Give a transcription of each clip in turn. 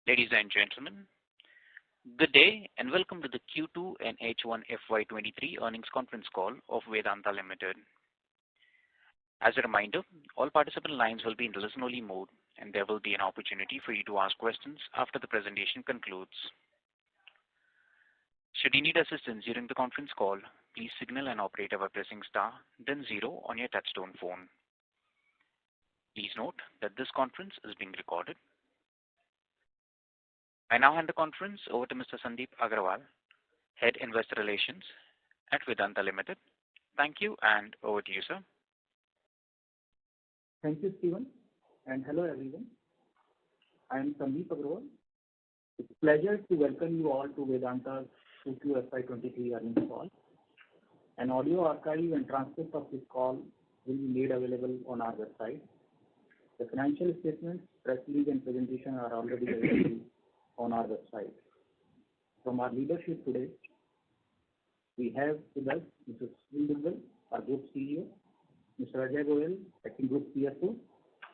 Ladies and gentlemen, good day and welcome to the Q2 and H1 FY23 earnings conference call of Vedanta Limited. As a reminder, all participant lines will be in listen-only mode, and there will be an opportunity for you to ask questions after the presentation concludes. Should you need assistance during the conference call, please signal an operator by pressing star, then 0 on your touchtone phone. Please note that this conference is being recorded. I now hand the conference over to Mr. Sandeep Agarwal, Head Investor Relations at Vedanta Limited. Thank you, and over to you, sir. Thank you, Stephen, and hello everyone. I am Sandeep Agarwal. It's a pleasure to welcome you all to Vedanta's Q2 FY23 earnings call. An audio archive and transcript of this call will be made available on our website. The financial statements, press release and presentation are already available on our website. From our leadership today, we have with us Mr. Sunil Duggal, our Group CEO, Mr. Ajay Goyal, Acting Group CFO.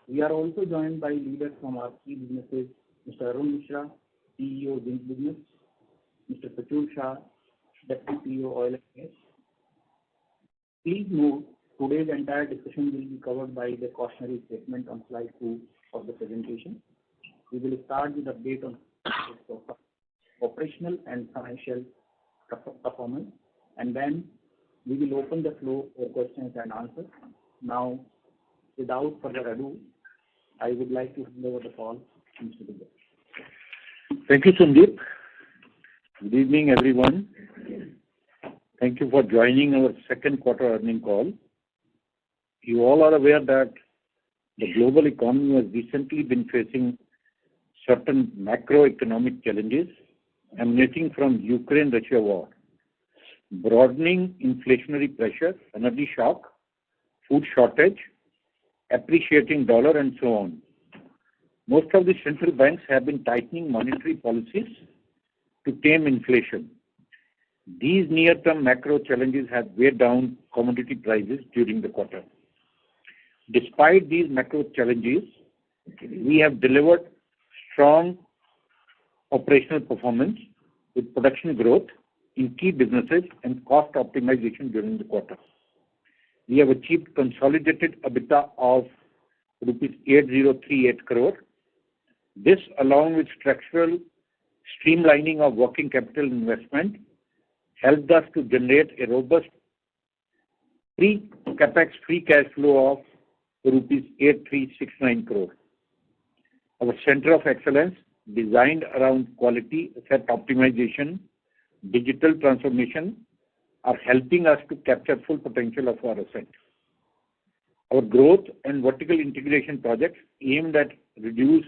We are also joined by leaders from our key businesses, Mr. Arun Mishra, CEO Zinc Business, Mr. Prachur Shah, Deputy CEO Oil and Gas. Please note, today's entire discussion will be covered by the cautionary statement on slide 2 of the presentation. We will start with update on operational and financial performance, and then we will open the floor for questions and answers. Now, without further ado, I would like to hand over the call to Mr. Duggal. Thank you, Sandeep. Good evening, everyone. Thank you for joining our second quarter earnings call. You all are aware that the global economy has recently been facing certain macroeconomic challenges emanating from Ukraine-Russia war, broadening inflationary pressure, energy shock, food shortage, appreciating dollar, and so on. Most of the central banks have been tightening monetary policies to tame inflation. These near-term macro challenges have weighed down commodity prices during the quarter. Despite these macro challenges, we have delivered strong operational performance with production growth in key businesses and cost optimization during the quarter. We have achieved consolidated EBITDA of rupees 8038 crore. This, along with structural streamlining of working capital investment, helped us to generate a robust capex free cash flow of rupees 8369 crore. Our Center of Excellence, designed around quality, asset optimization, digital transformation, are helping us to capture full potential of our assets. Our growth and vertical integration projects aimed at reduce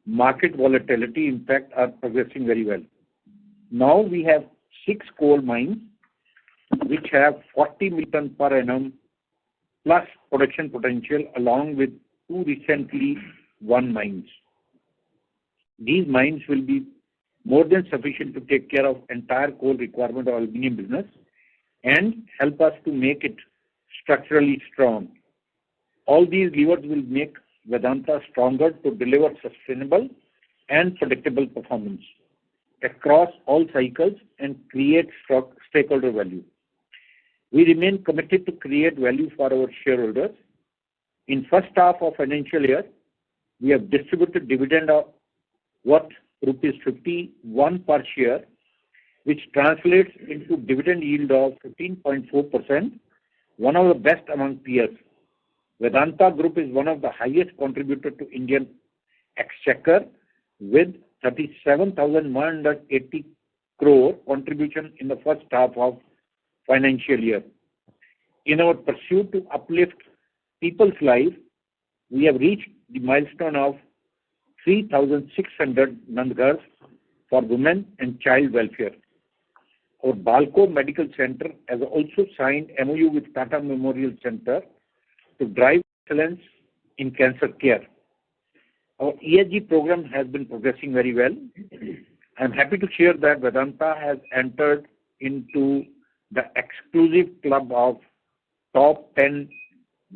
market volatility impact are progressing very well. Now we have 6 coal mines which have 40 million per annum plus production potential, along with 2 recently won mines. These mines will be more than sufficient to take care of entire coal requirement of aluminium business and help us to make it structurally strong. All these levers will make Vedanta stronger to deliver sustainable and predictable performance across all cycles and create stakeholder value. We remain committed to create value for our shareholders. In first half of financial year, we have distributed dividend of worth rupees 51 per share, which translates into dividend yield of 15.4%, one of the best among peers. Vedanta Group is one of the highest contributor to Indian Exchequer with 37,180 crore contribution in the first half of financial year. In our pursuit to uplift people's life, we have reached the milestone of 3,600 Nandghars for women and child welfare. Our Balco Medical Center has also signed MOU with Tata Memorial Center to drive excellence in cancer care. Our ESG program has been progressing very well. I am happy to share that Vedanta has entered into the exclusive club of top 10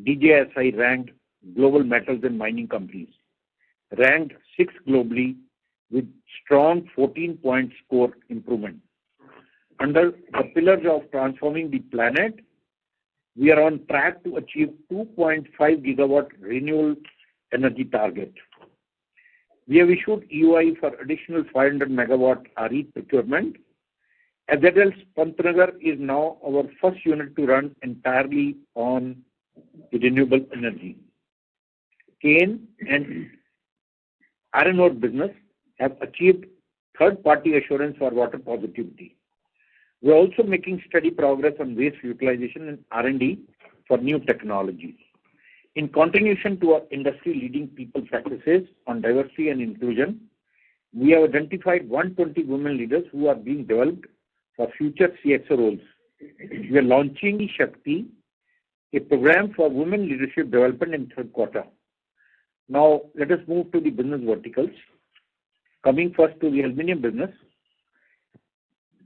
DJSI ranked global metals and mining companies. Ranked 6th globally, with strong 14-point score improvement. Under the pillars of transforming the planet, we are on track to achieve 2.5 gigawatt renewable energy target. We have issued EOI for additional 500 megawatt RE procurement. Azadels Pantnagar is now our first unit to run entirely on renewable energy. Cane and iron ore business have achieved third-party assurance for water positivity. We are also making steady progress on waste utilization and R&D for new technologies. In continuation to our industry-leading people practices on diversity and inclusion, we have identified 120 women leaders who are being developed for future CXO roles. We are launching Shakti, a program for women leadership development in third quarter. Now, let us move to the business verticals. Coming first to the aluminum business,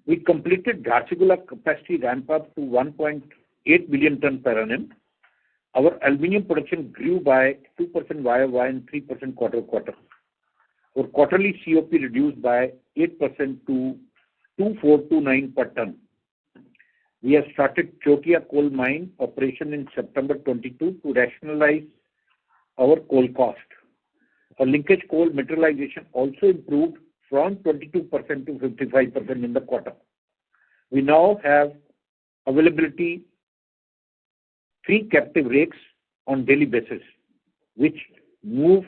we completed Jharsuguda capacity ramp up to 1.8 million ton per annum. Our aluminum production grew by 2% YOY and 3% quarter-over-quarter. Our quarterly COP reduced by 8% to 2429 per ton. We have started Chokia coal mine operation in September 22 to rationalize our coal cost. Our linkage coal materialization also improved from 22% to 55% in the quarter. We now have availability 3 captive rakes on daily basis, which move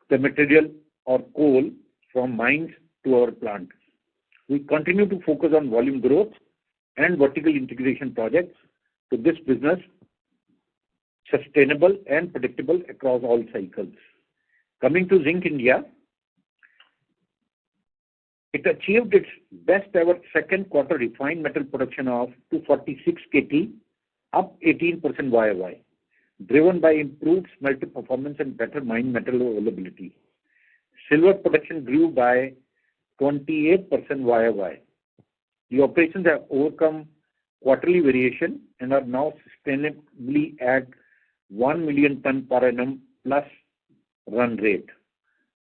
the material or coal from mines to our plant. We continue to focus on volume growth and vertical integration projects to this business sustainable and predictable across all cycles. Coming to Zinc India, it achieved its best ever second quarter refined metal production of 246 KT, up 18% YOY, driven by improved smelter performance and better mine metal availability. Silver production grew by 28% YOY. The operations have overcome quarterly variation and are now sustainably at 1 million ton per annum plus run rate.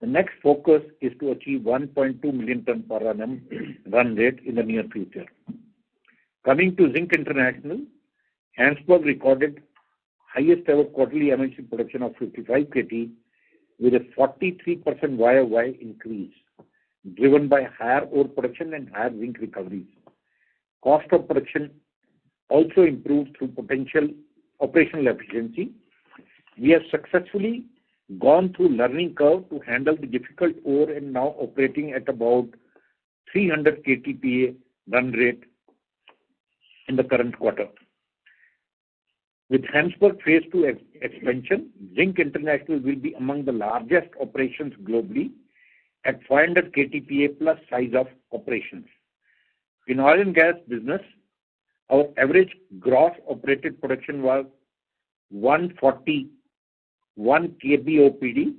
The next focus is to achieve 1.2 million ton per annum run rate in the near future. Coming to Zinc International, Hansberg recorded highest ever quarterly MIC production of 55 KT with a 43% YOY increase, driven by higher ore production and higher zinc recoveries. Cost of production also improved through potential operational efficiency. We have successfully gone through learning curve to handle the difficult ore and now operating at about 300 KTPA run rate in the current quarter. With Hansberg Phase 2 expansion, Zinc International will be among the largest operations globally at 500 KTPA plus size of operations. In oil and gas business, our average gross operated production was 141 KBOPD.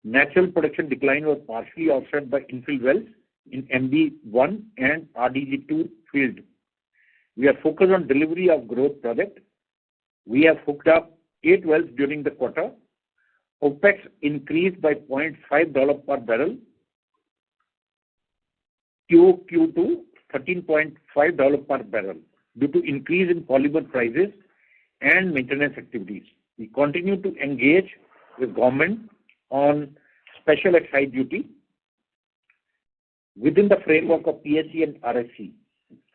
Natural production decline was partially offset by infill wells in MB1 and RDG2 field. We are focused on delivery of growth project. We have hooked up 8 wells during the quarter. OPEX increased by $0.5 per barrel, QOQ to $13.5 per barrel due to increase in polymer prices and maintenance activities. We continue to engage with government on special excise duty within the framework of PSC and RSC.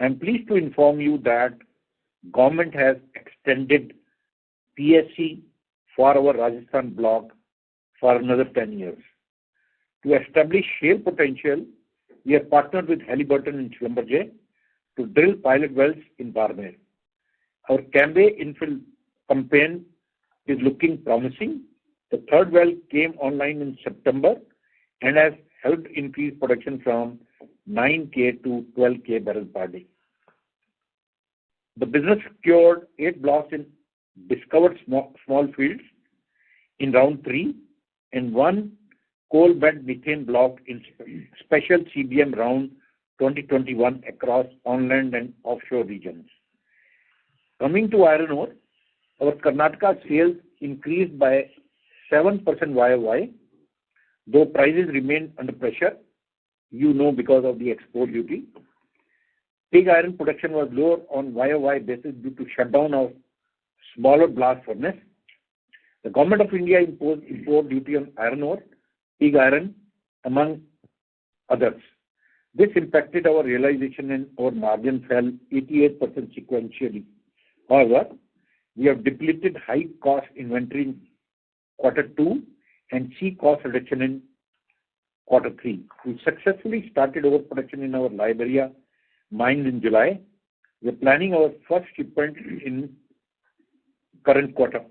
I am pleased to inform you that government has extended PSC for our Rajasthan block for another 10 years. To establish shale potential, we have partnered with Halliburton in Schlumberger to drill pilot wells in Barmer. Our Cambay infill campaign is looking promising. The third well came online in September and has helped increase production from 9K to 12K barrels per day. The business secured 8 blocks in discovered small fields in round 3 and 1 coal bed methane block in special CBM round 2021 across onland and offshore regions. Coming to iron ore, our Karnataka sales increased by 7% YOY. though prices remain under pressure, because of the export duty. Pig iron production was lower on YOY basis due to shutdown of smaller blast furnace. The Government of India imposed import duty on iron ore, pig iron, among others. This impacted our realization and our margin fell 88% sequentially. However, we have depleted high cost inventory in Q2 and see cost reduction in Q3. We successfully started overproduction in our Liberia mine in July. We are planning our first shipment in current quarter.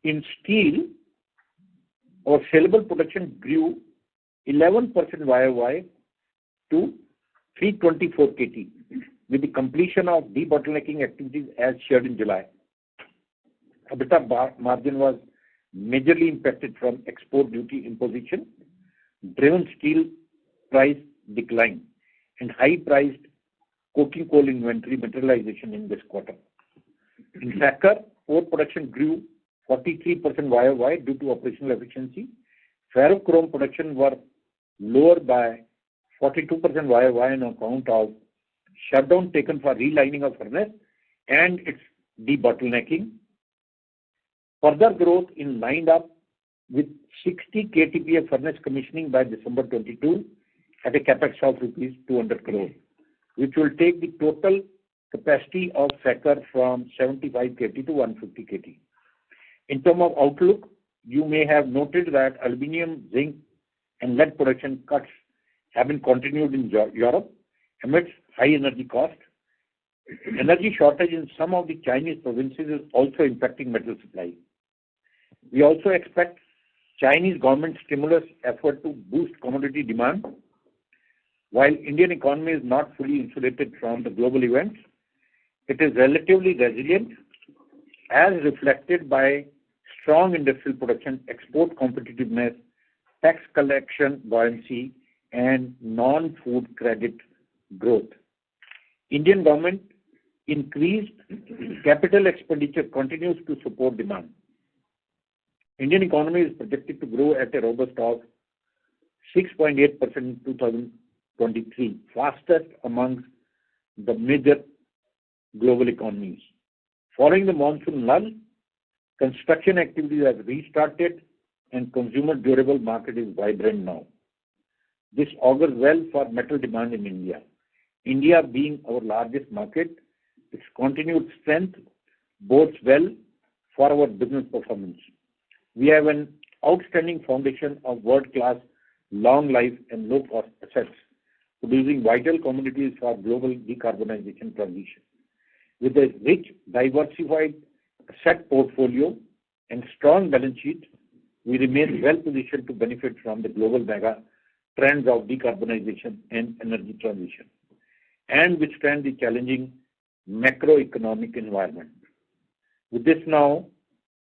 In steel, our saleable production grew 11% YOY to 324 KT with the completion of debottlenecking activities as shared in July. EBITDA margin was majorly impacted from export duty imposition, driven steel price decline, and high-priced coking coal inventory materialization in this quarter. In Sakkar, ore production grew 43% YOY due to operational efficiency. Ferrochrome production were lower by 42% YOY on account of shutdown taken for relining of furnace and its debottlenecking. Further growth in lined up with 60 KTPA furnace commissioning by December 22 at a capex of rupees 200 crore, which will take the total capacity of Sakkar from 75 KT to 150 KT. In terms of outlook, you may have noted that aluminum, zinc, and lead production cuts have been continued in Europe amidst high energy cost. Energy shortage in some of the Chinese provinces is also impacting metal supply. We also expect Chinese government stimulus effort to boost commodity demand. While Indian economy is not fully insulated from the global events, it is relatively resilient as reflected by strong industrial production, export competitiveness, tax collection buoyancy, and non-food credit growth. Indian government increased capital expenditure continues to support demand. Indian economy is projected to grow at a robust of 6.8% in 2023, fastest amongst the major global economies. Following the monsoon lull, construction activities have restarted and consumer durable market is vibrant now. This augurs well for metal demand in India. India being our largest market, its continued strength bodes well for our business performance. We have an outstanding foundation of world-class, long life and low-cost assets, producing vital commodities for global decarbonization transition. With a rich, diversified asset portfolio and strong balance sheet, we remain well positioned to benefit from the global mega trends of decarbonization and energy transition and withstand the challenging macroeconomic environment. With this now,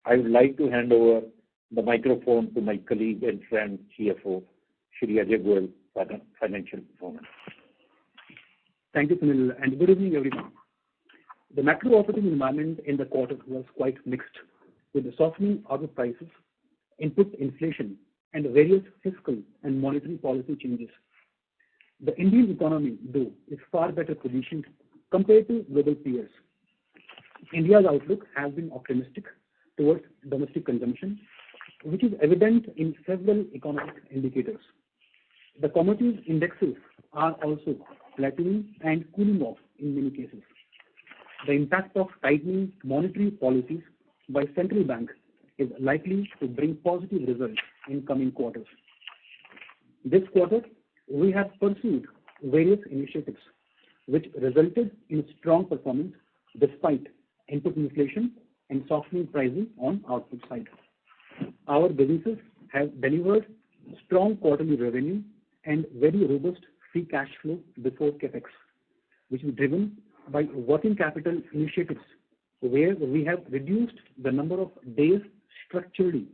I would like to hand over the microphone to my colleague and friend, CFO, Shri Ajay Goel, for the financial performance. Thank you, Sunil, and good evening, everyone. The macro operating environment in the quarter was quite mixed, with the softening auto prices, input inflation, and various fiscal and monetary policy changes. The Indian economy, though, is far better positioned compared to global peers. India's outlook has been optimistic towards domestic consumption, which is evident in several economic indicators. The commodities indexes are also flattening and cooling off in many cases. The impact of tightening monetary policies by central bank is likely to bring positive results in coming quarters. This quarter, we have pursued various initiatives which resulted in strong performance despite input inflation and softening pricing on output side. Our businesses have delivered strong quarterly revenue and very robust free cash flow before capex, which is driven by working capital initiatives, where we have reduced the number of days structurally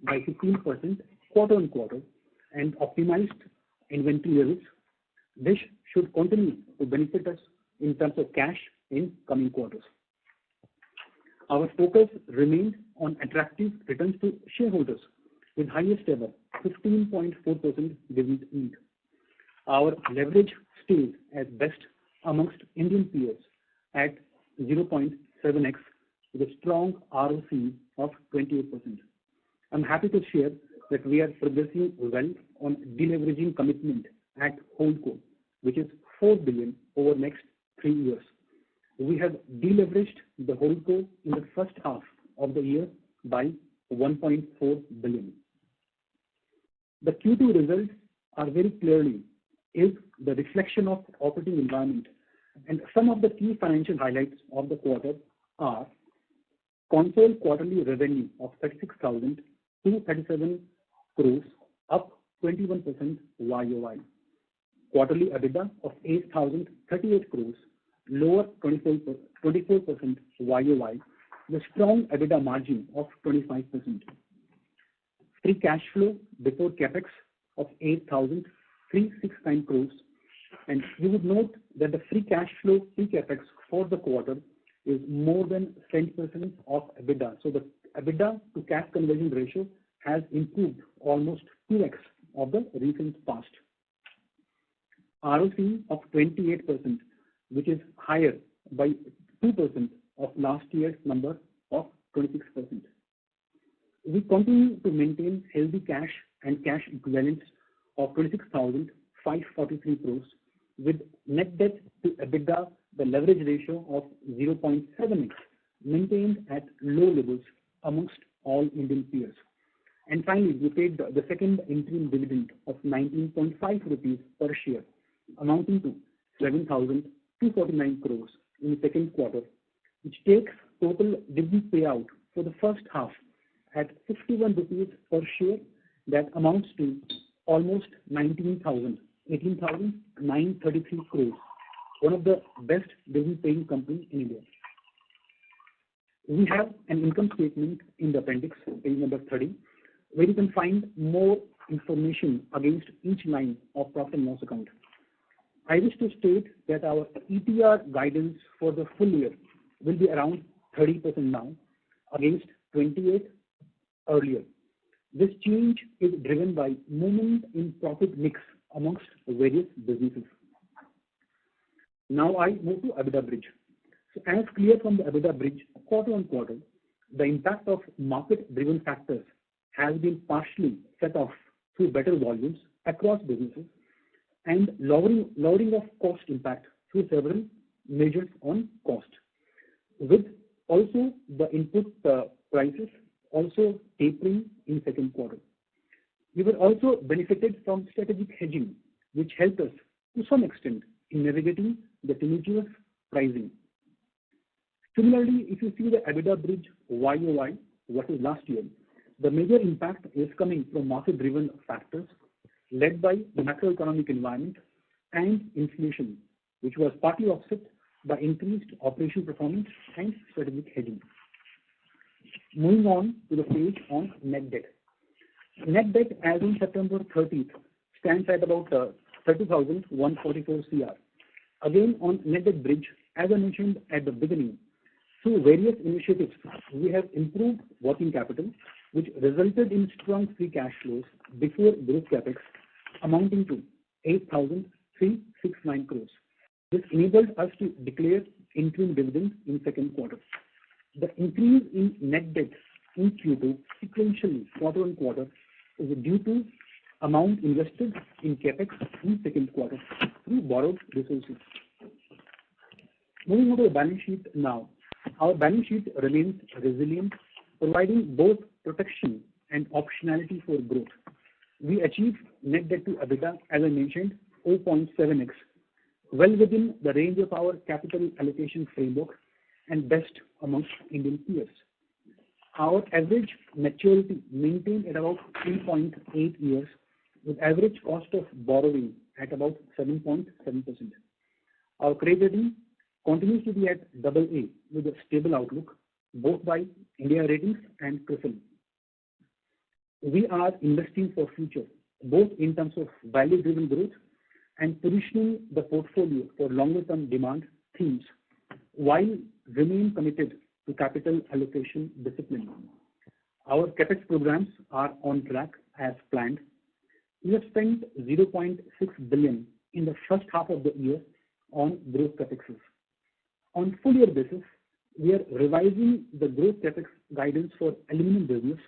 by 15% quarter-on-quarter and optimized inventory levels. This should continue to benefit us in terms of cash in coming quarters. Our focus remains on attractive returns to shareholders with highest ever 15.4% dividend yield. Our leverage stays at best amongst Indian peers at 0.7x with a strong ROC of 28%. I'm happy to share that we are progressing well on deleveraging commitment at Holdco, which is 4 billion over next 3 years. We have deleveraged the Holdco in the first half of the year by 1.4 billion. The Q2 results are very clearly is the reflection of operating environment, and some of the key financial highlights of the quarter are Concall quarterly revenue of 36,237 crores, up 21% YOY. Quarterly EBITDA of 8,038 crores, lower 24% YOY, with strong EBITDA margin of 25%. Free cash flow before capex of 8,369 crores, and you would note that the free cash flow pre-capex for the quarter is more than 10% of EBITDA. So the EBITDA to cash conversion ratio has improved almost 2x of the recent past. ROC of 28%, which is higher by 2% of last year's number of 26%. We continue to maintain healthy cash and cash equivalents of 26,543 crores, with net debt to EBITDA, the leverage ratio of 0.7x, maintained at low levels amongst all Indian peers. And finally, we paid the second interim dividend of 19.5 rupees per share, amounting to 7,249 crores in the second quarter, which takes total dividend payout for the first half at 61 rupees per share. That amounts to almost 18,933 crores, one of the best dividend paying companies in India. We have an income statement in the appendix, page number 30, where you can find more information against each line of profit and loss account. I wish to state that our ETR guidance for the full year will be around 30% now, against 28 earlier. This change is driven by movement in profit mix amongst various businesses. Now I move to EBITDA bridge. So as clear from the EBITDA bridge, quarter on quarter, the impact of market-driven factors has been partially set off through better volumes across businesses and lowering of cost impact through several measures on cost, with also the input prices also tapering in second quarter. We were also benefited from strategic hedging, which helped us to some extent in navigating the tumultuous pricing. Similarly, if you see the EBITDA bridge YOY versus last year, the major impact is coming from market-driven factors led by the macroeconomic environment and inflation, which was partly offset by increased operational performance and strategic hedging. Moving on to the page on net debt. Net debt as on September 30th stands at about 30,144 CR. Again, on net debt bridge, as I mentioned at the beginning, through various initiatives, we have improved working capital, which resulted in strong free cash flows before growth capex, amounting to 8,369 crores. This enabled us to declare interim dividends in second quarter. The increase in net debt in Q2 sequentially quarter on quarter is due to amount invested in capex in second quarter through borrowed resources. Moving on to the balance sheet now. Our balance sheet remains resilient, providing both protection and optionality for growth. We achieved net debt to EBITDA, as I mentioned, 0.7x, well within the range of our capital allocation framework and best amongst Indian peers. Our average maturity maintained at about 3.8 years, with average cost of borrowing at about 7.7%. Our credit rating continues to be at AA with a stable outlook, both by India Ratings and CRISIL. We are investing for future, both in terms of value-driven growth and positioning the portfolio for longer-term demand themes, while remain committed to capital allocation discipline. Our capex programs are on track as planned, We have spent 0.6 billion in the first half of the year on growth capexes. On full year basis, we are revising the growth capex guidance for aluminum business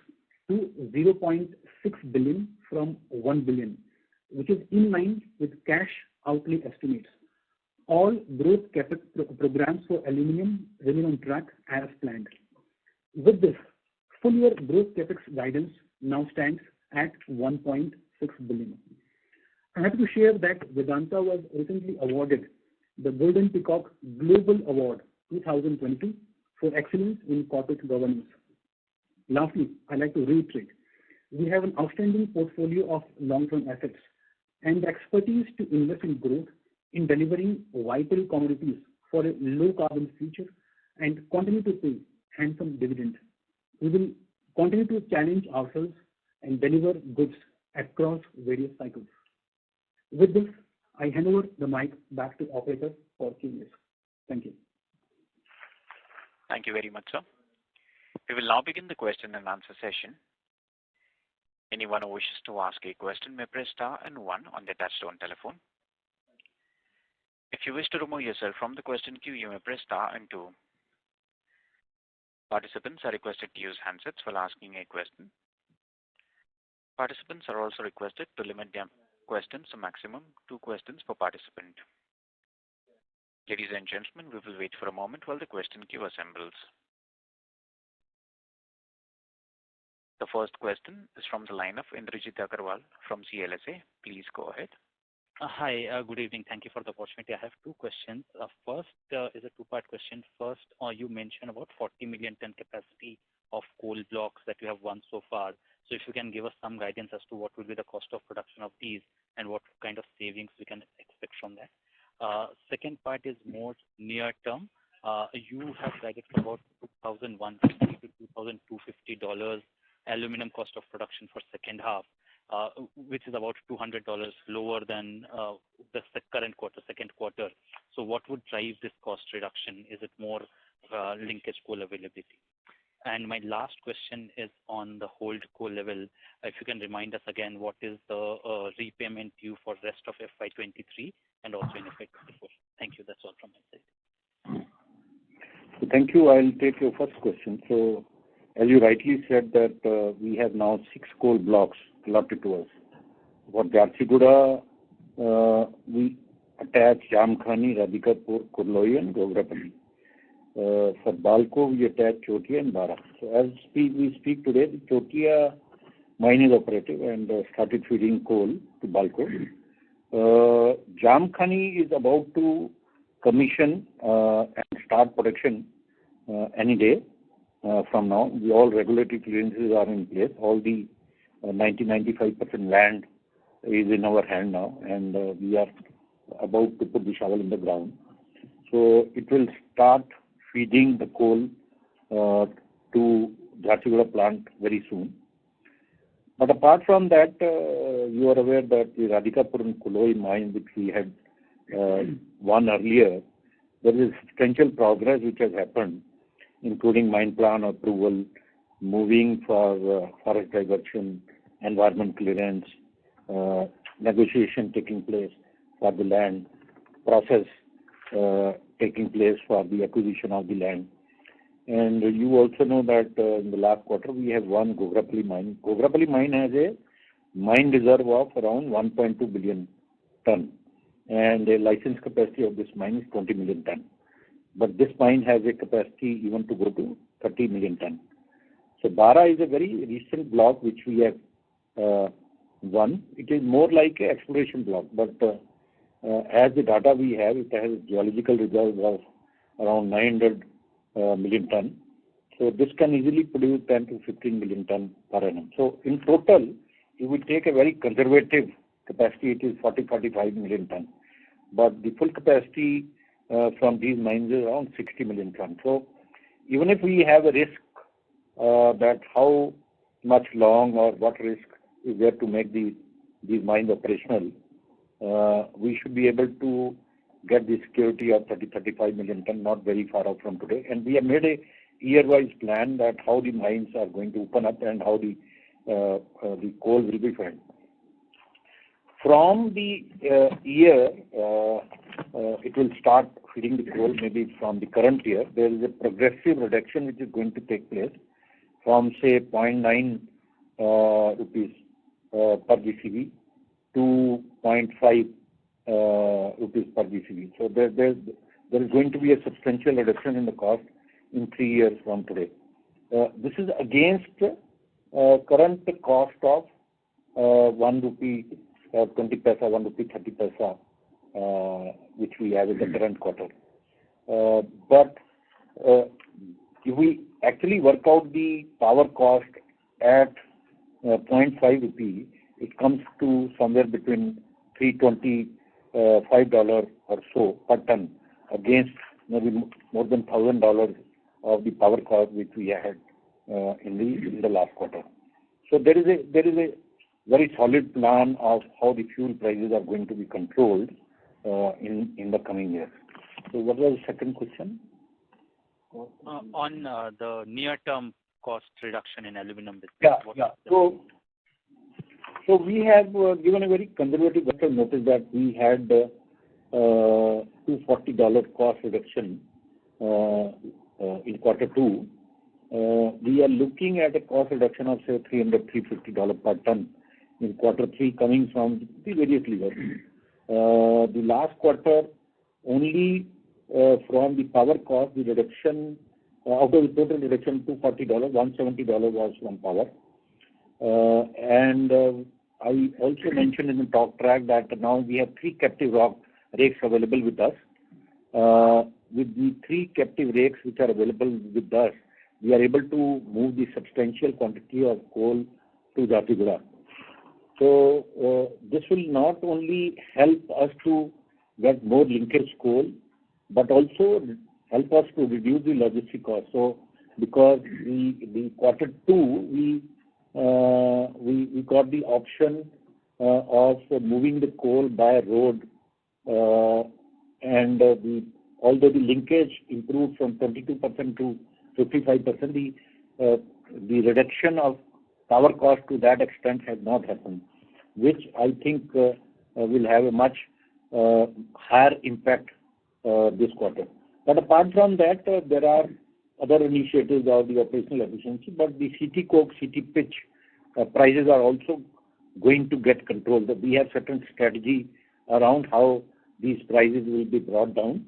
to 0.6 billion from 1 billion, which is in line with cash outlay estimates. All growth capex programs for aluminum remain on track as planned. With this, full year growth capex guidance now stands at 1.6 billion. I'm happy to share that Vedanta was recently awarded the Golden Peacock Global Award 2022 for excellence in corporate governance. Lastly, I'd like to reiterate, we have an outstanding portfolio of long-term assets and the expertise to invest in growth in delivering vital commodities for a low-carbon future and continue to pay handsome dividend. We will continue to challenge ourselves and deliver goods across various cycles. With this, I hand over the mic back to operator for Q&A. Thank you. Thank you very much, sir. We will now begin the question and answer session. Anyone who wishes to ask a question may press star and one on their touchtone telephone. If you wish to remove yourself from the question queue, you may press star and two. Participants are requested to use handsets while asking a question. Participants are also requested to limit their questions to maximum 2 questions per participant. Ladies and gentlemen, we will wait for a moment while the question queue assembles. The first question is from the line of Indrajit Agarwal from CLSA. Please go ahead. Hi, good evening. Thank you for the opportunity. I have 2 questions. First is a 2-part question. First, you mentioned about 40 million ton capacity of coal blocks that you have won so far. So if you can give us some guidance as to what will be the cost of production of these and what kind of savings we can expect from that. Second part is more near term. You have guided for about $2,150 to $2,250 aluminum cost of production for second half, which is about $200 lower than the current quarter, second quarter. So what would drive this cost reduction? Is it more linkage coal availability? And my last question is on the hold coal level. If you can remind us again, what is the repayment due for rest of FY23 and also in FY24? Thank you. That's all from my side. Thank you. I'll take your first question. So, as you rightly said that we have now 6 coal blocks allotted to us. For Jharsuguda, we attach Jamkhani, Radhikapur, Kurloi and Gograpalli. For Balco, we attach Chotia and Bara. So as we speak today, the Chotia mine is operative and started feeding coal to Balco. Jamkhani is about to commission and start production any day from now. All regulatory clearances are in place. All the 90-95% land is in our hand now, and we are about to put the shovel in the ground. So it will start feeding the coal to Jharsuguda plant very soon. But apart from that, you are aware that the Radhikapur and Kurloi mine, which we had won earlier, there is substantial progress which has happened, including mine plan approval, moving for forest diversion, environment clearance, negotiation taking place for the land, process taking place for the acquisition of the land. And you also know that in the last quarter we have won Gograpalli mine. Gograpalli mine has a mine reserve of around 1.2 billion ton, and the license capacity of this mine is 20 million ton. But this mine has a capacity even to go to 30 million ton. So Bara is a very recent block which we have won. It is more like an exploration block, but as the data we have, it has a geological reserve of around 900 million ton. So this can easily produce 10 to 15 million ton per annum. So in total, it will take a very conservative capacity. It is 40-45 million ton. But the full capacity from these mines is around 60 million ton. So even if we have a risk that how much long or what risk is there to make these mines operational, we should be able to get the security of 30-35 million ton, not very far out from today. And we have made a year-wise plan that how the mines are going to open up and how the coal will be found. From the year, it will start feeding the coal maybe from the current year. There is a progressive reduction which is going to take place from say 0.9 rupees per GCV to 0.5 rupees per GCV. So there is going to be a substantial reduction in the cost in 3 years from today. This is against current cost of 1 rupee 20 paisa, 1 rupee 30 paisa, which we have in the current quarter. But if we actually work out the power cost at 0.5 rupee, it comes to somewhere between $325 or so per ton, against maybe more than $1,000 of the power cost which we had in the last quarter. So there is a very solid plan of how the fuel prices are going to be controlled in the coming years. So what was the second question? On the near-term cost reduction in aluminum business. Yeah. So we have given a very conservative notice that we had $240 cost reduction in quarter 2. We are looking at a cost reduction of say $300-350 per ton in quarter 3, coming from the various levers. The last quarter, only from the power cost, the reduction out of the total reduction, $240, $170 was from power. And I also mentioned in the talk track that now we have 3 captive rakes available with us. With the 3 captive rakes which are available with us, we are able to move the substantial quantity of coal to Jhatidhara. So this will not only help us to get more linkage coal, but also help us to reduce the logistic cost. So because the quarter 2 we got the option of moving the coal by road, and although the linkage improved from 22% to 55%, the reduction of power cost to that extent has not happened, which I think will have a much higher impact this quarter. But apart from that, there are other initiatives of the operational efficiency, but the CT coke, CT pitch prices are also going to get controlled. We have certain strategy around how these prices will be brought down.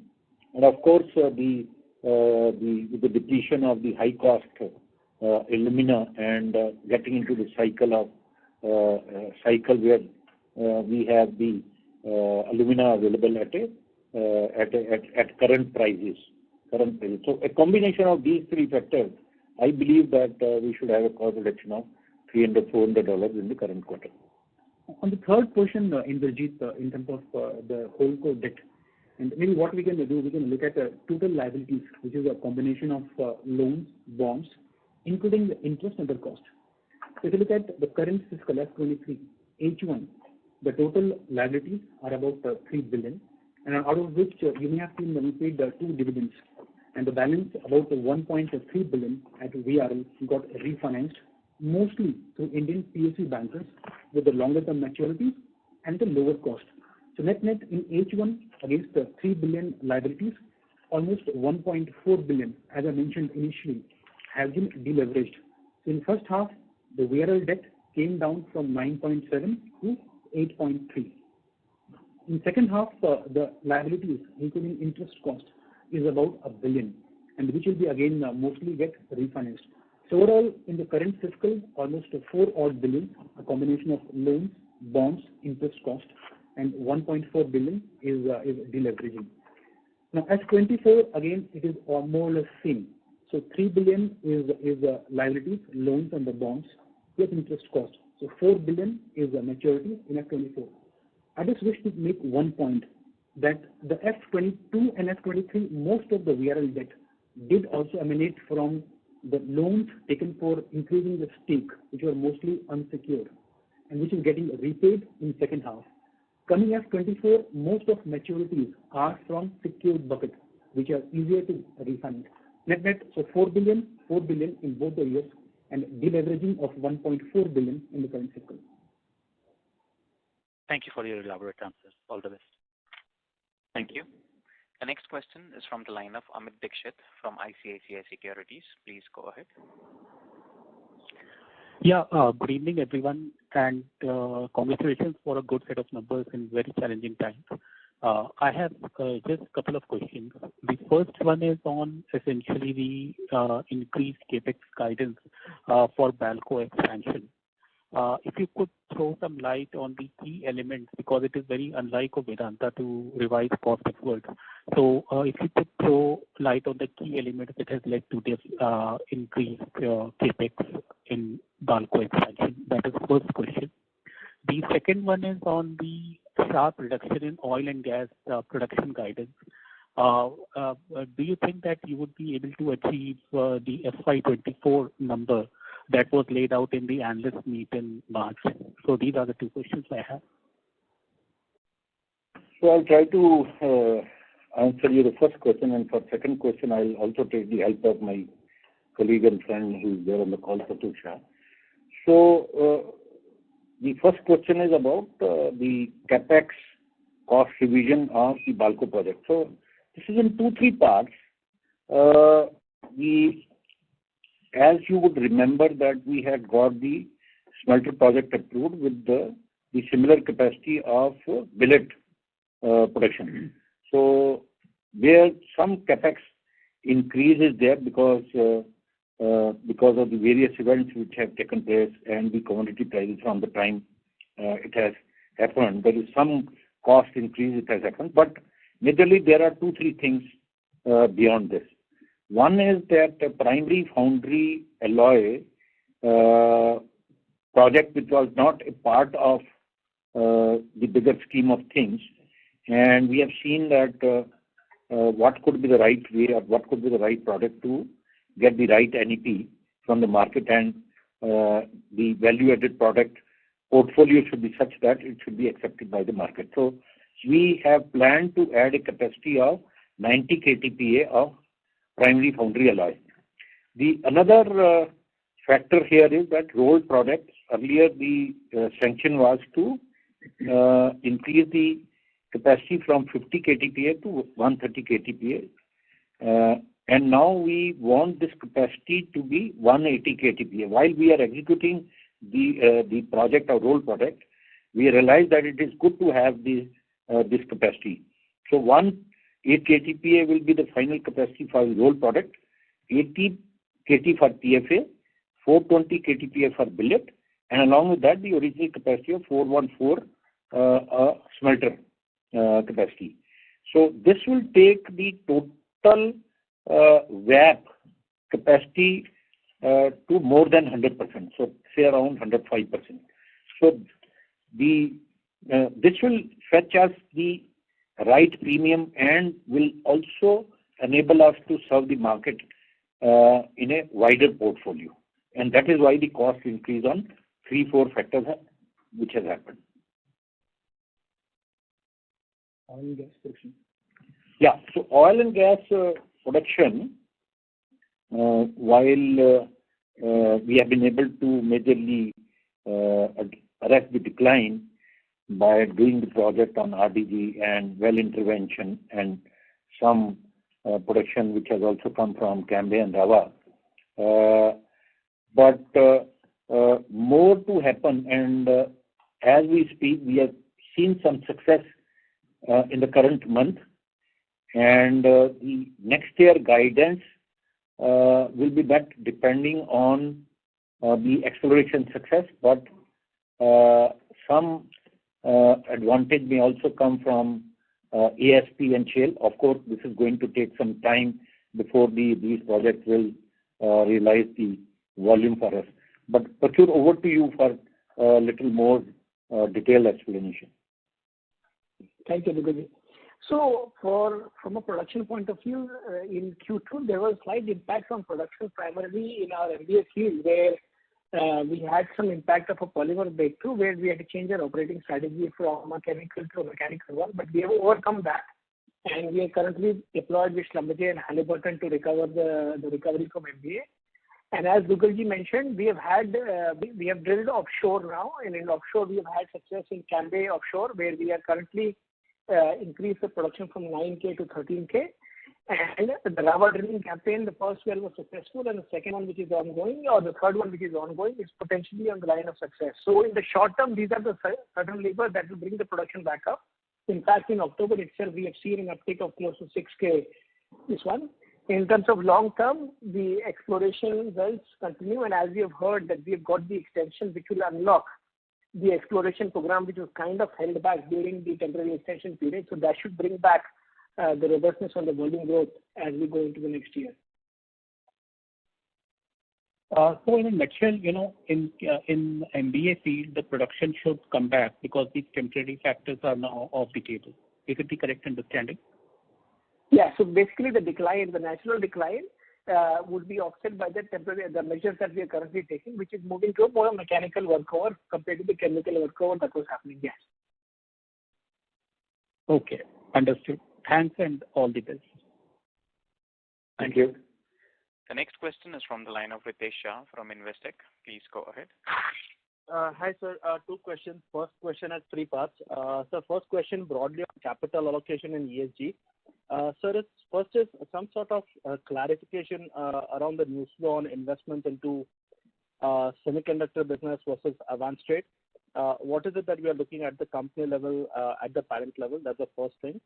And of course, the depletion of the high cost alumina and getting into the cycle where we have the alumina available at current prices. So a combination of these 3 factors, I believe that we should have a cost reduction of $300-400 in the current quarter. On the third question, Indrajit, in terms of the whole debt, and maybe what we can do, we can look at total liabilities, which is a combination of loans, bonds, including the interest and the cost. So if you look at the current fiscal FY23, H1, the total liabilities are about 3 billion, and out of which you may have seen when we paid 2 dividends, and the balance about 1.3 billion at VRL got refinanced, mostly through Indian PSU bankers with the longer term maturities and the lower cost. So net in H1 against the 3 billion liabilities, almost 1.4 billion, as I mentioned initially, has been deleveraged. So in first half, the VRL debt came down from 9.7 to 8.3. In second half, the liabilities, including interest cost, is about 1 billion, and which will be again mostly get refinanced. So overall, in the current fiscal, almost 4 odd billion, a combination of loans, bonds, interest cost, and 1.4 billion is deleveraging. Now, as 24, again, it is more or less same. So 3 billion is liabilities, loans, and the bonds with interest cost. So 4 billion is the maturity in F24. I just wish to make one point that the F22 and F23, most of the VRL debt did also emanate from the loans taken for increasing the stake, which were mostly unsecured, and which is getting repaid in second half. Coming F24, most of maturities are from secured bucket, which are easier to refinance. Net, so 4 billion in both the years, and deleveraging of 1.4 billion in the current fiscal. Thank you for your elaborate answers. All the best. Thank you. The next question is from the line of Amit Dixit from ICICI Securities. Please go ahead. Yeah, good evening, everyone, and congratulations for a good set of numbers in very challenging times. I have just a couple of questions. The first one is on essentially the increased capex guidance for Balco expansion. If you could throw some light on the key elements, because it is very unlike of Vedanta to revise cost upwards. So if you could throw light on the key elements that has led to this increased capex in Balco expansion. That is the first question. The second one is on the sharp reduction in oil and gas production guidance. Do you think that you would be able to achieve the FY24 number that was laid out in the analyst meet in March? So these are the two questions I have. So I'll try to answer you the first question, and for second question, I'll also take the help of my colleague and friend who is there on the call, Satul Shah. So the first question is about the capex cost revision of the Balco project. So this is in 2-3 parts. As you would remember that we had got the smelter project approved with the similar capacity of billet production. So there some capex increase is there because of the various events which have taken place and the commodity prices from the time it has happened. There is some cost increase it has happened, but majorly there are 2-3 things beyond this. One is that the primary foundry alloy project, which was not a part of the bigger scheme of things, and we have seen that what could be the right way or what could be the right product to get the right NEP from the market, and the value-added product portfolio should be such that it should be accepted by the market. So we have planned to add a capacity of 90 KTPA of primary foundry alloy. The another factor here is that rolled products, earlier the sanction was to increase the capacity from 50 KTPA to 130 KTPA. And now we want this capacity to be 180 KTPA. While we are executing the project or roll product, we realize that it is good to have this capacity. So 8 KTPA will be the final capacity for the roll product, 80 KT for TFA, 420 KTPA for billet, and along with that the original capacity of 414 smelter capacity. So this will take the total VAP capacity to more than 100%, so say around 105%. So this will fetch us the right premium and will also enable us to serve the market in a wider portfolio. And that is why the cost increase on 3-4 factors which has happened. Oil and gas production. Yeah, so oil and gas production, while we have been able to majorly arrest the decline by doing the project on RDG and well intervention and some production which has also come from Cambay and Rawa. But more to happen, and as we speak, we have seen some success in the current month, and the next year guidance will be that depending on the acceleration success, but some advantage may also come from ASP and shale. Of course, this is going to take some time before these projects will realize the volume for us. But Prachur, over to you for a little more detailed explanation. Thank you, Bhupesh. So from a production point of view, in Q2, there was slight impact on production primarily in our MBA field, where we had some impact of a polymer breakthrough, where we had to change our operating strategy from a chemical to a mechanical one. But we have overcome that, and we are currently deployed with Schlumberger and Halliburton to recover the recovery from MBA. And as Dugalji mentioned, we have drilled offshore now, and in offshore we have had success in Cambay offshore, where we are currently increased the production from 9K to 13K. And the Rava drilling campaign, the first well was successful, and the second one, which is ongoing, or the third one, which is ongoing, is potentially on the line of success. So in the short term, these are the certain levers that will bring the production back up. In fact, in October itself, we have seen an uptick of close to 6K. This one. In terms of long term, the exploration wells continue, and as we have heard that we have got the extension which will unlock the exploration program, which was kind of held back during the temporary extension period. So that should bring back the robustness on the volume growth as we go into the next year. So in a nutshell, in MBA field, the production should come back because these temporary factors are now off the table. Is it the correct understanding? Yeah. So basically, the natural decline, would be offset by the measures that we are currently taking, which is moving to a more mechanical workover compared to the chemical workover that was happening. Yes. Okay, understood. Thanks and all the best. Thank you. The next question is from the line of Ritesh Shah from Investec. Please go ahead. Hi, sir. Two questions. First question has three parts. So first question broadly on capital allocation and ESG. Sir, first is some sort of clarification around the news flow on investment into semiconductor business versus advanced trade. What is it that we are looking at the company level, at the parent level? That's the first thing.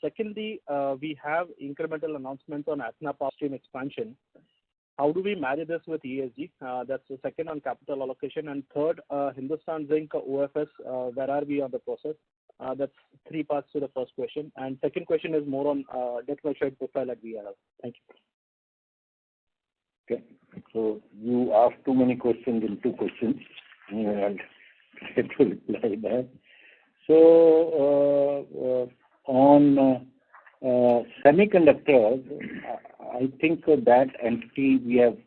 Secondly, we have incremental announcements on Athena power stream expansion. How do we marry this with ESG? That's the second on capital allocation. And third, Hindustan Zinc OFS, where are we on the process? That's three parts to the first question. And second question is more on debt maturity profile at VRL. Thank you. Okay. So you asked too many questions in two questions. I'll try to reply that. So on semiconductors, I think that entity we have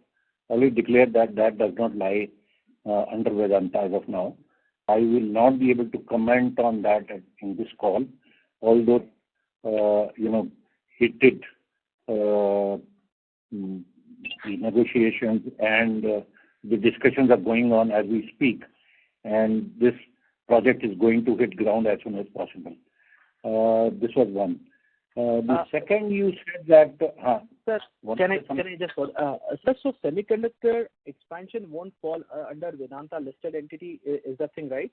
already declared that does not lie under Vedanta as of now. I will not be able to comment on that in this call, although heated the negotiations and the discussions are going on as we speak, and this project is going to hit ground as soon as possible. This was one. The second, you said that. Sir, can I just sir, so semiconductor expansion won't fall under Vedanta listed entity. Is that thing right?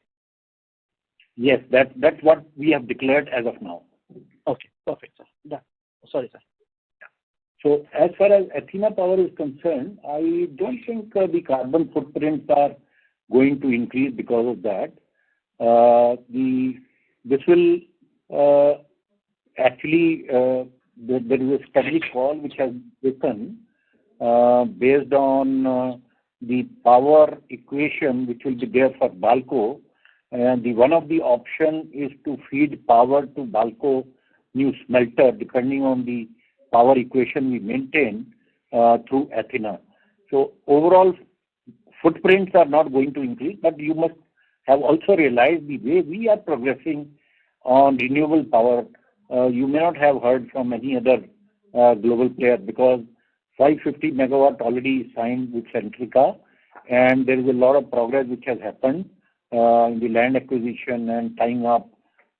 Yes, that's what we have declared as of now. Okay, perfect, sir. Done. Sorry, sir. So as far as Athena Power is concerned, I don't think the carbon footprints are going to increase because of that. This will actually, there is a strategic call which has been taken based on the power equation which will be there for Balco. And one of the option is to feed power to Balco new smelter depending on the power equation we maintain through Athena. So overall footprints are not going to increase, but you must have also realized the way we are progressing on renewable power. You may not have heard from any other global player because 550 megawatt already signed with Centrica, and there is a lot of progress which has happened in the land acquisition and tying up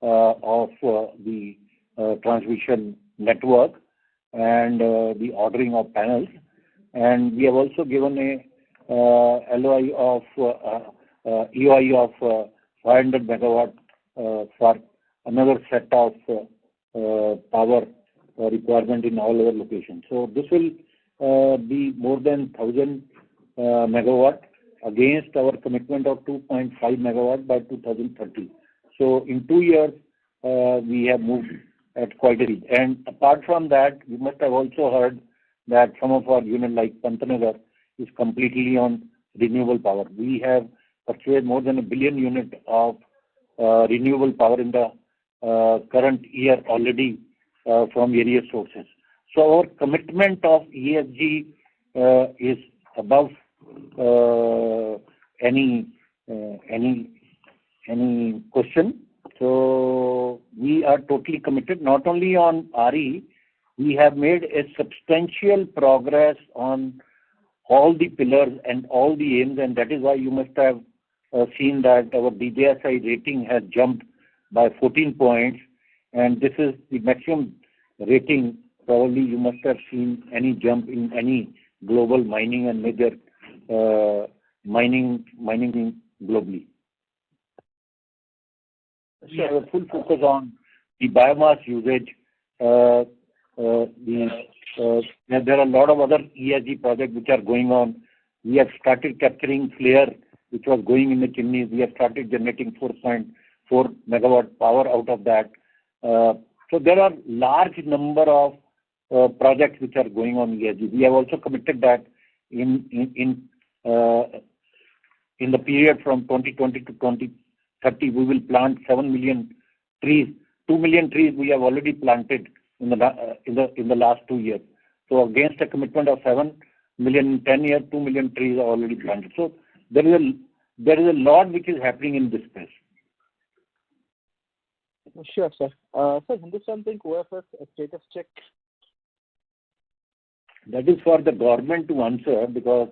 of the transmission network and the ordering of panels. And we have also given a LOI of EOI of 500 megawatt for another set of power requirement in all our locations. So this will be more than 1,000 megawatt against our commitment of 2.5 megawatt by 2030. So in 2 years, we have moved at quite a bit. And apart from that, you must have also heard that some of our units like Pantanagar is completely on renewable power. We have purchased more than 1 billion units of renewable power in the current year already from various sources. So our commitment of ESG is above any question. So we are totally committed. Not only on RE, we have made a substantial progress on all the pillars and all the aims, and that is why you must have seen that our DJSI rating has jumped by 14 points, and this is the maximum rating probably you must have seen any jump in any global mining and major mining globally. We have a full focus on the biomass usage. There are a lot of other ESG projects which are going on. We have started capturing flare which was going in the chimneys. We have started generating 4.4 megawatt power out of that. So there are large number of projects which are going on ESG. We have also committed that in the period from 2020 to 2030, we will plant 7 million trees. 2 million trees we have already planted in the last 2 years. So against a commitment of 7 million in 10 years, 2 million trees are already planted. So there is a lot which is happening in this space. Sure, sir. Sir, Hindustan Zinc OFS status check. That is for the government to answer, because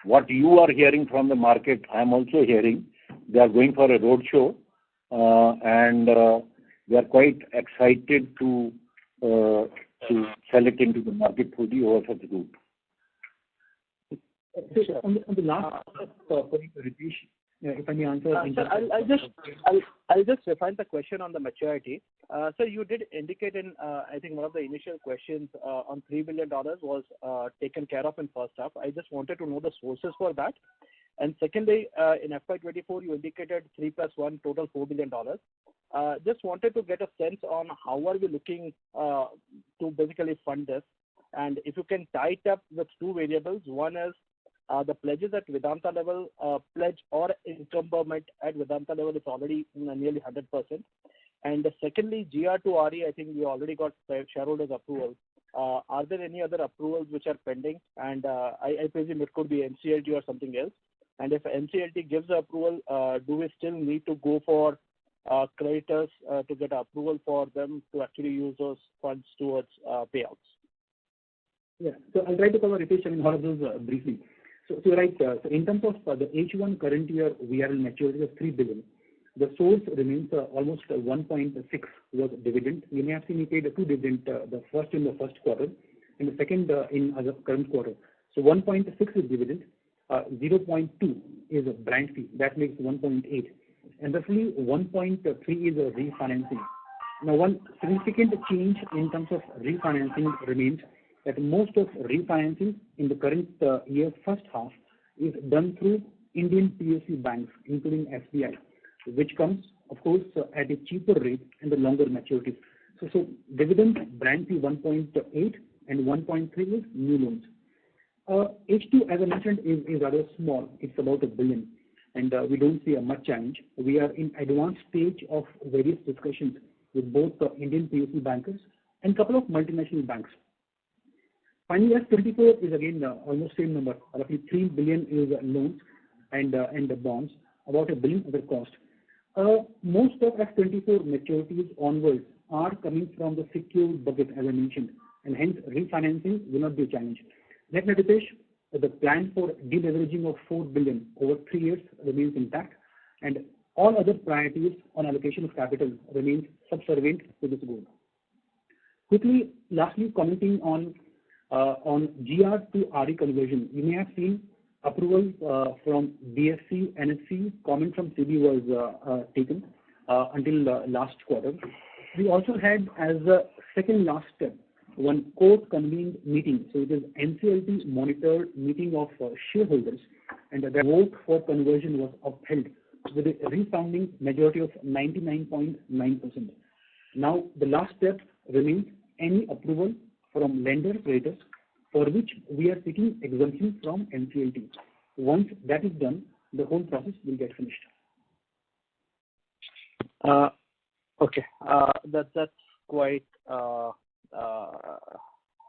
what you are hearing from the market, I am also hearing. They are going for a road show, and they are quite excited to sell it into the market through the OFS group. So on the last point, Ritesh, if I may answer. Sir, I'll just refine the question on the maturity. So you did indicate in I think one of the initial questions on $3 billion was taken care of in first half. I just wanted to know the sources for that. And secondly, in FY24 you indicated 3 plus 1 total $4 billion. Just wanted to get a sense on how are we looking to basically fund this, and if you can tie it up with two variables. One is the pledges at Vedanta level, pledge or incumbent at Vedanta level is already nearly 100%. And secondly, GR to RE, I think we already got shareholders approval. Are there any other approvals which are pending? And I presume it could be NCLT or something else. And if NCLT gives the approval, do we still need to go for creditors to get approval for them to actually use those funds towards payouts? Yeah, so I'll try to cover Ritesh in all of those briefly. So you're right. So in terms of the H1 current year, we are in maturity of 3 billion. The source remains almost 1.6 was dividend. You may have seen we paid 2 dividend, the first in the first quarter and the second in the current quarter. So 1.6 is dividend, 0.2 is a brand fee. That makes 1.8. And roughly 1.3 is a refinancing. Now, one significant change in terms of refinancing remains that most of refinancing in the current year first half is done through Indian PSU banks, including SBI, which comes, of course, at a cheaper rate and the longer maturities. So dividend brand fee 1.8 and 1.3 is new loans. H2, as I mentioned, is rather small. It's about $1 billion, and we don't see a much challenge. We are in advanced stage of various discussions with both Indian PSU bankers and couple of multinational banks. Finally, F24 is again almost same number. Roughly 3 billion is loans and the bonds, about $1 billion other cost. Most of F24 maturities onwards are coming from the secured bucket, as I mentioned, and hence refinancing will not be a challenge. Net Ritesh, the plan for deleveraging of 4 billion over 3 years remains intact, and all other priorities on allocation of capital remains subservient to this goal. Quickly, lastly, commenting on GR to RE conversion, you may have seen approval from BSC, NSC, comment from SEBI was taken until last quarter. We also had as a second last step one court-convened meeting. So it is NCLT monitored meeting of shareholders, and the vote for conversion was upheld with a resounding majority of 99.9%. Now the last step remains any approval from lender creditors, for which we are seeking exemption from NCLT. Once that is done, the whole process will get finished. Okay, that's quite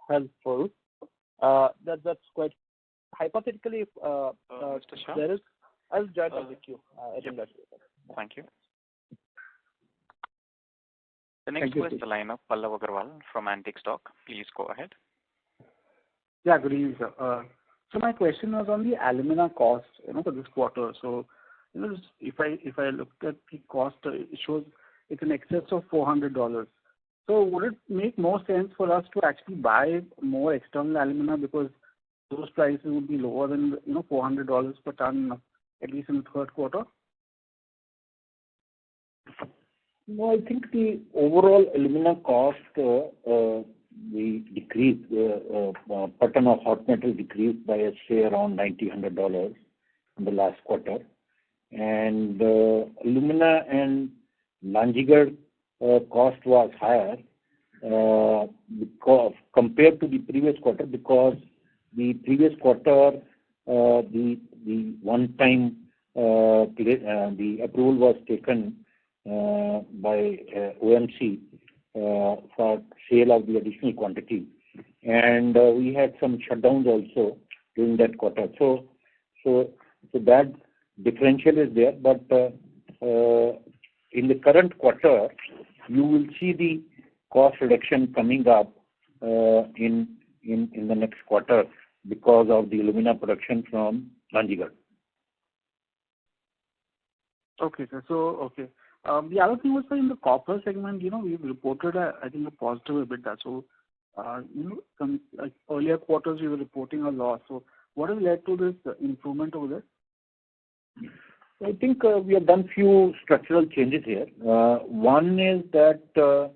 helpful. That's quite hypothetically. If Mr. Shah? there is, I'll join the queue. I think that's it. Thank you. The next one is the line of Pallav Agarwal from Antique Stock. Please go ahead. Yeah, good evening, sir. So my question was on the alumina cost, for this quarter. So, if I looked at the cost, it shows it's in excess of $400. So would it make more sense for us to actually buy more external alumina because those prices would be lower than, $400 per ton, at least in the third quarter? No, I think the overall alumina cost, the decrease, per ton of hot metal decreased by, say, around $90-$100 in the last quarter. And alumina and Lanjigarh cost was higher because compared to the previous quarter, because the previous quarter the one time the approval was taken by OMC for sale of the additional quantity, and we had some shutdowns also during that quarter. So that differential is there, but in the current quarter, you will see the cost reduction coming up in the next quarter because of the alumina production from Lanjigarh. Okay, sir. So, okay. The other thing was, in the copper segment, we've reported, I think, a positive EBITDA. So, some earlier quarters we were reporting a loss. So, what has led to this improvement over there? I think we have done few structural changes here. One is that the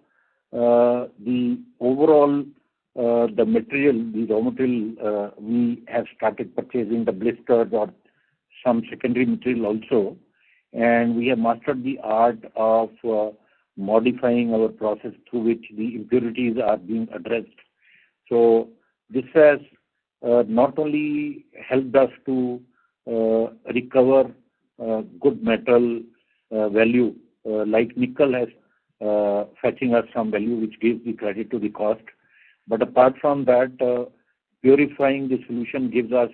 overall the material, the raw material, we have started purchasing the blisters or some secondary material also, and we have mastered the art of modifying our process through which the impurities are being addressed. So this has not only helped us to recover good metal value, like nickel has fetching us some value which gives the credit to the cost. But apart from that, purifying the solution gives us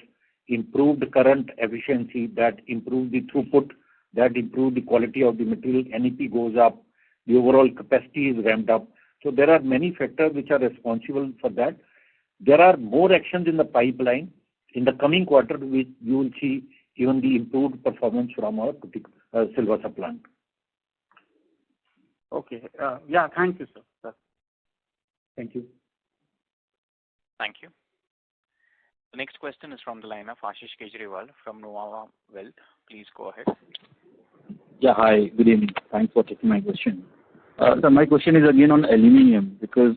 improved current efficiency, that improves the throughput, that improves the quality of the material. NEP goes up, the overall capacity is ramped up. So there are many factors which are responsible for that. There are more actions in the pipeline. In the coming quarter, you will see even the improved performance from our Silvassa plant. Okay. Yeah, thank you, sir. Thank you. Thank you. The next question is from the line of Ashish Kejriwal from Nuvama Wealth. Please go ahead. Yeah, hi. Good evening. Thanks for taking my question. So my question is again on aluminium, because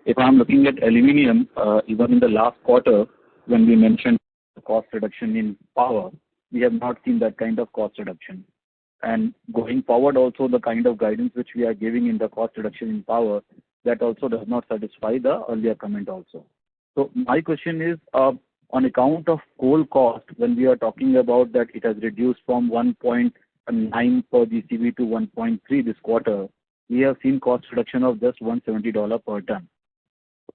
if I'm looking at aluminium, even in the last quarter, when we mentioned cost reduction in power, we have not seen that kind of cost reduction. And going forward also, the kind of guidance which we are giving in the cost reduction in power, that also does not satisfy the earlier comment also. So my question is, on account of coal cost, when we are talking about that it has reduced from 1.9 per GCV to 1.3 this quarter, we have seen cost reduction of just $170 per ton.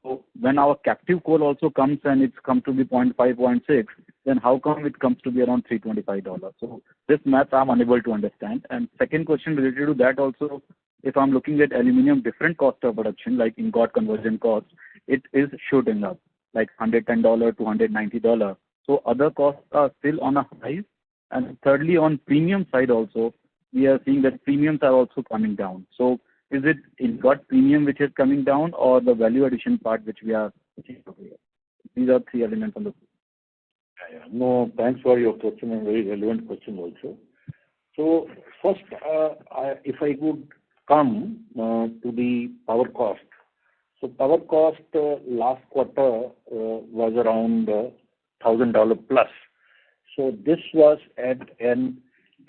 So when our captive coal also comes and it's come to be 0.5, 0.6, then how come it comes to be around $325? So this math I'm unable to understand. And second question related to that also, if I'm looking at aluminium different cost of production, like ingot conversion cost, it is shooting up, like $110 to $190. So other costs are still on a rise. And thirdly, on premium side also, we are seeing that premiums are also coming down. So is it ingot premium which is coming down, or the value addition part which we are seeing over here? These are three elements on the. No, thanks for your question, and very relevant question also. So first, if I would come to the power cost. So power cost last quarter was around $1,000 plus. So this was at an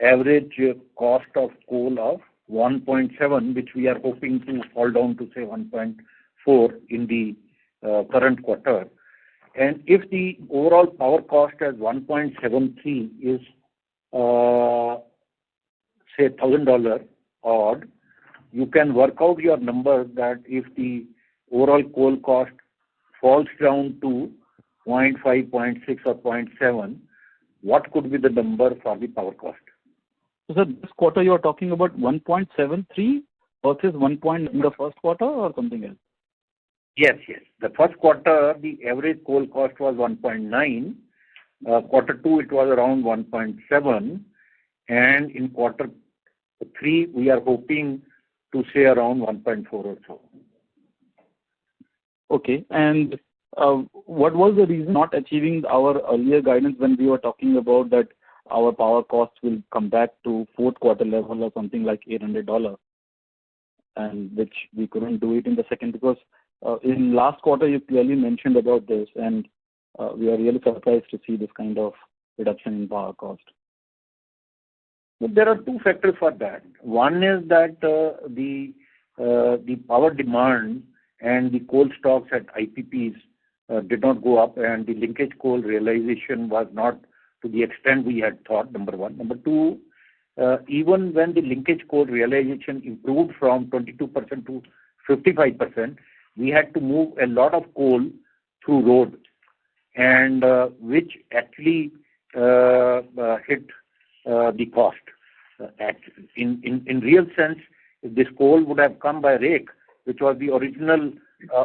average cost of coal of 1.7, which we are hoping to fall down to say 1.4 in the current quarter. And if the overall power cost as 1.73 is say $1,000 odd, you can work out your number that if the overall coal cost falls down to 0.5, 0.6 or 0.7, what could be the number for the power cost? So sir, this quarter you are talking about 1.73 versus 1 in the first quarter or something else? Yes, yes. The first quarter, the average coal cost was 1.9. Quarter two, it was around 1.7. And in quarter three, we are hoping to say around 1.4 or so. Okay. And what was the reason not achieving our earlier guidance when we were talking about that our power costs will come back to fourth quarter level or something like $800, and which we couldn't do it in the second, because in last quarter you clearly mentioned about this, and we are really surprised to see this kind of reduction in power cost. But there are two factors for that. One is that the power demand and the coal stocks at IPPs did not go up, and the linkage coal realization was not to the extent we had thought, number one. Number two, even when the linkage coal realization improved from 22% to 55%, we had to move a lot of coal through road, and which actually hit the cost. In real sense, if this coal would have come by rake, which was the original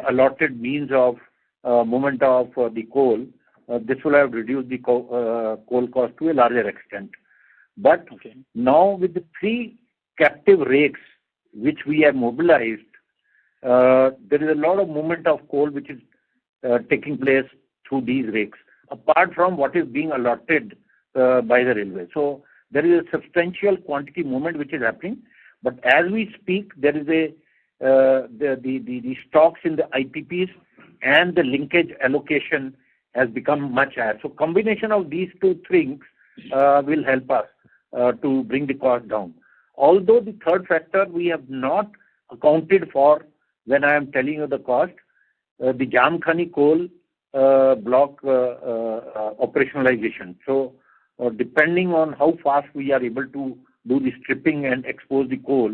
allotted means of movement of the coal, this will have reduced the coal cost to a larger extent. But now with the 3 captive rakes which we have mobilized, there is a lot of movement of coal which is taking place through these rakes, apart from what is being allotted by the railway. So there is a substantial quantity movement which is happening. But as we speak, there is the stocks in the IPPs and the linkage allocation has become much higher. So combination of these two things will help us to bring the cost down. Although the third factor we have not accounted for when I am telling you the cost, the Jamkhani coal block operationalization. So depending on how fast we are able to do the stripping and expose the coal,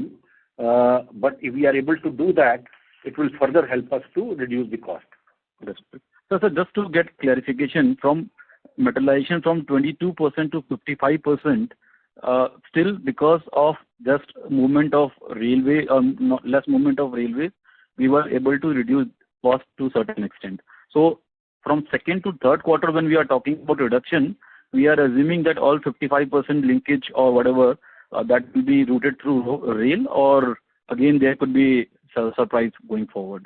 but if we are able to do that, it will further help us to reduce the cost. So, sir, just to get clarification, from metallization from 22% to 55%, still because of just movement of railway, less movement of railways, we were able to reduce cost to a certain extent. So from second to third quarter, when we are talking about reduction, we are assuming that all 55% linkage or whatever, that will be routed through rail, or again there could be surprise going forward?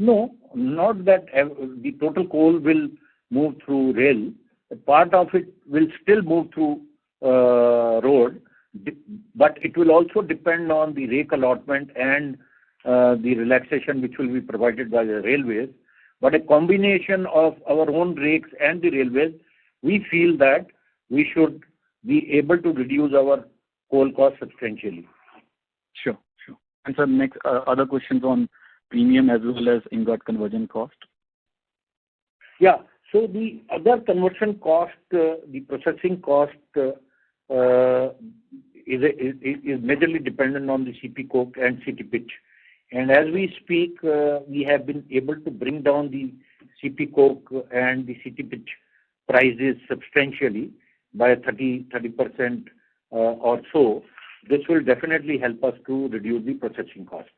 No, not that the total coal will move through rail. A part of it will still move through road, but it will also depend on the rake allotment and the relaxation which will be provided by the railways. But a combination of our own rakes and the railways, we feel that we should be able to reduce our coal cost substantially. Sure. And sir, next other questions on premium as well as ingot conversion cost. Yeah. So the other conversion cost, the processing cost is majorly dependent on the CP coke and CT pitch. And as we speak, we have been able to bring down the CP coke and the CT pitch prices substantially by 30% or so. This will definitely help us to reduce the processing cost.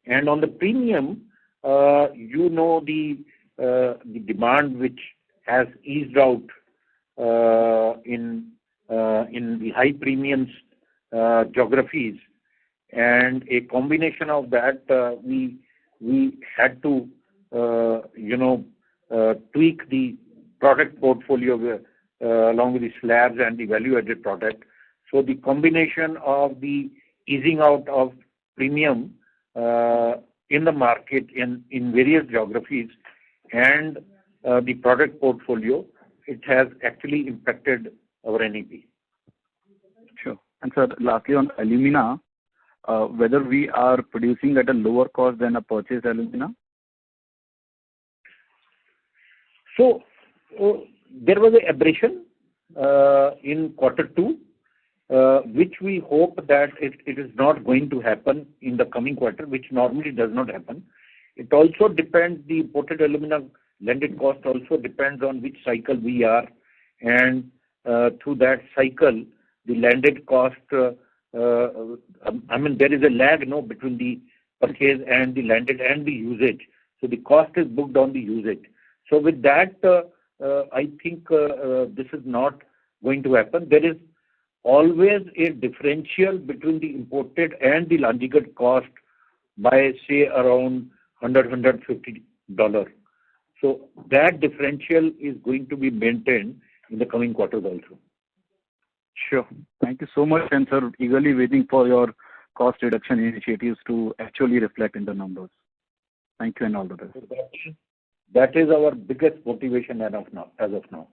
And on the premium, the demand which has eased out in the high premiums geographies, and a combination of that, we had to tweak the product portfolio along with the slabs and the value-added product. So the combination of the easing out of premium in the market in various geographies and the product portfolio, it has actually impacted our NEP. Sure. And sir, lastly on alumina, whether we are producing at a lower cost than a purchased alumina? So there was an aberration in quarter two, which we hope that it is not going to happen in the coming quarter, which normally does not happen. It also depends, the imported alumina landed cost also depends on which cycle we are, and through that cycle, the landed cost, there is a lag between the purchase and the landed and the usage. So the cost is booked on the usage. So with that, I think this is not going to happen. There is always a differential between the imported and the landed cost by say around $150. So that differential is going to be maintained in the coming quarters also. Sure. Thank you so much, and sir, eagerly waiting for your cost reduction initiatives to actually reflect in the numbers. Thank you and all the best. So that is our biggest motivation as of now.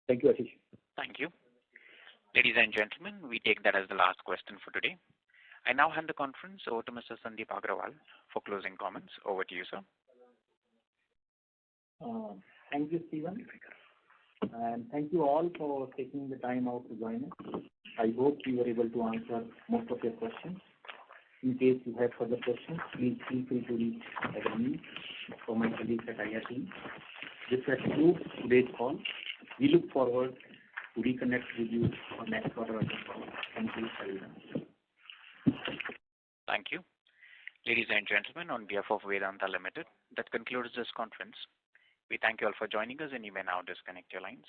Thank you, Ashish. Thank you. Ladies and gentlemen, we take that as the last question for today. I now hand the conference over to Mr. Sandeep Agrawal for closing comments. Over to you, sir. Thank you, Stephen. And thank you all for taking the time out to join us. I hope we were able to answer most of your questions. In case you have further questions, please feel free to reach me or my colleagues at IRT. This concludes today's call. We look forward to reconnect with you on next quarter of the call. Thank you, everyone. Thank you. Ladies and gentlemen, on behalf of Vedanta Limited, that concludes this conference. We thank you all for joining us, and you may now disconnect your lines.